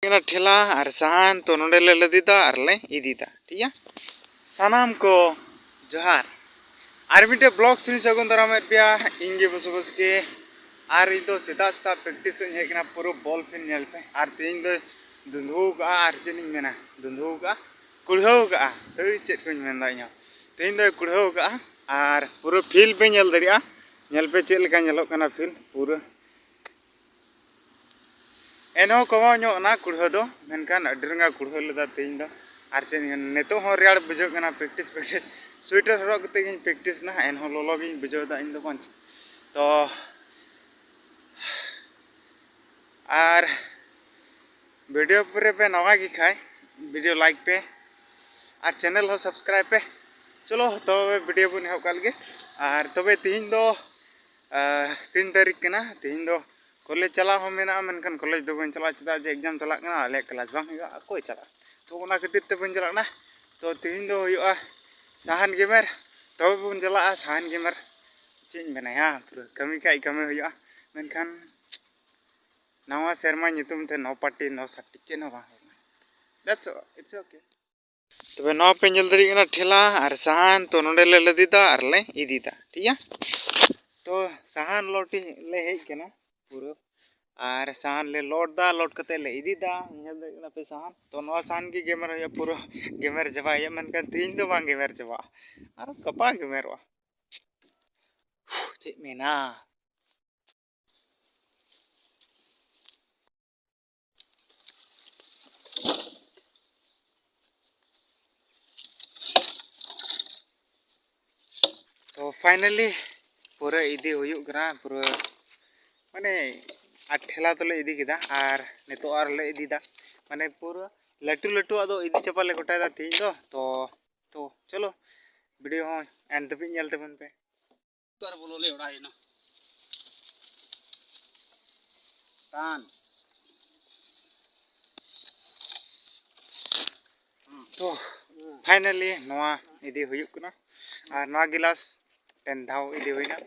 ठेला और साहान तो नोडे ले लदीदा और ले इदीदा ठीक है सानाम को जोहार और मिटे ब्लॉग सुनी सगुन दाराम पे इंगे बस बस के और इदो सीधा सीधा प्रैक्टिस हेकना पूरा बॉल फिन नेल पे और तीन दो दुंधुगा और चेनिंग मेना दुंधुगा कुड़हौगा तो चेक को मेनदा इया तीन दो कुड़हौगा और पूरा फील पे नेल दरिया नेल पे चेक लेका नेलोग कना फील पूरा एनो कमाño ना कुड़ह दो मेनकान अडरंगा कुड़ह लेदा तीन दो और चेक नेतो हो रेयाड़ बुझो कना प्रैक्टिस प्रैक्टिस स्वेटर हरक कते गिन प्रैक्टिस ना एनहो लोलो गिन बुझो दा इन दो पंच तो और वीडियो पूरे पे नवा की खाए वीडियो लाइक पे और चैनल हो सब्सक्राइब पे चलो तो वीडियो बन एहब कल गे और तबे तीन दो 3 तारीख कना तीन दो कॉलेज चला हो मेना मनकन कॉलेज दो बन चला चदा जे एग्जाम चला कना आले क्लास बांग हुआ कोई चला तो ओना खातिर ते बन चला ना तो तीन दो हुआ साहान गेमर तबे बन चला साहान गेमर चेन बनाया पूरा कमी का कमी हुआ मनकन नवा शर्मा नितुम ते नो पार्टी नो साटी चेन हो दैट्स इट्स ओके तबे नो पे नेल दरी कना ठेला और साहान तो नोडे ले लदीदा और ले इदीदा ठीक है तो साहान लोटी ले हेज कना पूरा और साहान ले लोडदा लोड कते ले इदीदा नेल दरी कना पे साहान तो नो साहान की गेमर हुआ पूरा गेमर जबा ये मनकन तीन दो बांग गेमर जबा और कपा गेमर वा चे मेना तो फाइनली पूरा इदी हुयुग कना पूरा माने आ ठेला तो ले इदी किदा और नितो और ले इदीदा माने पूरा लटू लटू आदो इदी चपा ले गोटादा तीन दो तो चलो वीडियो हो एंड तभी नेल तबन पे कर बोलो ले उड़ा ना तान तो फाइनली नवा इदी हुयुग कना और नवा गिलास 10 धाव इदी हुइना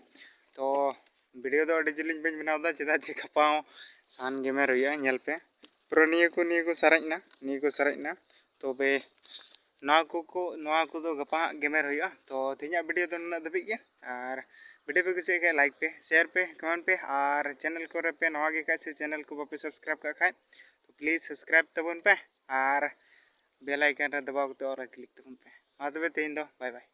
तो वीडियो दो अड़ी जिलिंग बेन बनावदा चेदा जे खपाओ सान गेमर हुआ नेल पे पूरा निया को सरजना तो बे नवा को दो गपा गेमर हुआ तो तेजा वीडियो दो नुना दबिग गे और वीडियो पे कुछ लाइक पे शेयर पे कमेंट पे और चैनल को पे नवा गे से चैनल को बापे सब्सक्राइब का खाए तो प्लीज सब्सक्राइब तबन पे और बेल आइकन रे दबाव कते और क्लिक तबन पे मा तबे तेन दो बाय बाय।